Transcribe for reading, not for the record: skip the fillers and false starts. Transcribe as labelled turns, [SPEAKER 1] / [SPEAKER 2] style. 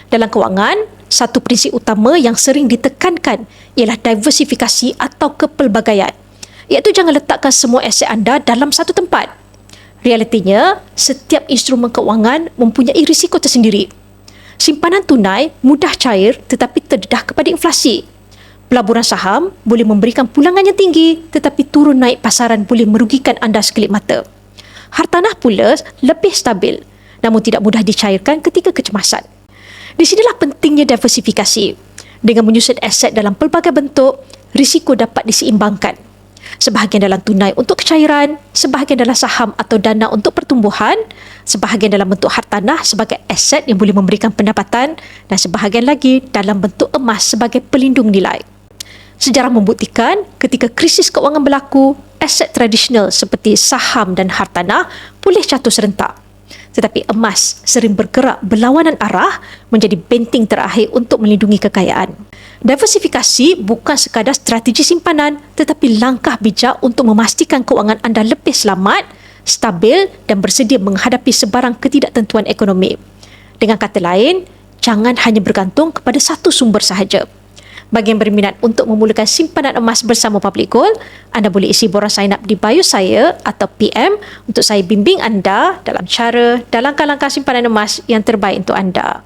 [SPEAKER 1] Dalam kewangan, satu prinsip utama yang sering ditekankan ialah diversifikasi atau kepelbagaian, iaitu jangan letakkan semua aset anda dalam satu tempat. Realitinya, setiap instrumen kewangan mempunyai risiko tersendiri. Simpanan tunai mudah cair tetapi terdedah kepada inflasi. Pelaburan saham boleh memberikan pulangan yang tinggi tetapi turun naik pasaran boleh merugikan anda sekelip mata. Hartanah pula lebih stabil namun tidak mudah dicairkan ketika kecemasan. Di sinilah pentingnya diversifikasi. Dengan menyusun aset dalam pelbagai bentuk, risiko dapat diseimbangkan. Sebahagian dalam tunai untuk kecairan, sebahagian dalam saham atau dana untuk pertumbuhan, sebahagian dalam bentuk hartanah sebagai aset yang boleh memberikan pendapatan dan sebahagian lagi dalam bentuk emas sebagai pelindung nilai. Sejarah membuktikan ketika krisis kewangan berlaku, aset tradisional seperti saham dan hartanah boleh jatuh serentak. Tetapi emas sering bergerak berlawanan arah menjadi benteng terakhir untuk melindungi kekayaan. Diversifikasi bukan sekadar strategi simpanan tetapi langkah bijak untuk memastikan kewangan anda lebih selamat, stabil dan bersedia menghadapi sebarang ketidaktentuan ekonomi. Dengan kata lain, jangan hanya bergantung kepada satu sumber sahaja. Bagi yang berminat untuk memulakan simpanan emas bersama Public Gold, anda boleh isi borang sign up di bio saya atau PM untuk saya bimbing anda dalam langkah-langkah simpanan emas yang terbaik untuk anda.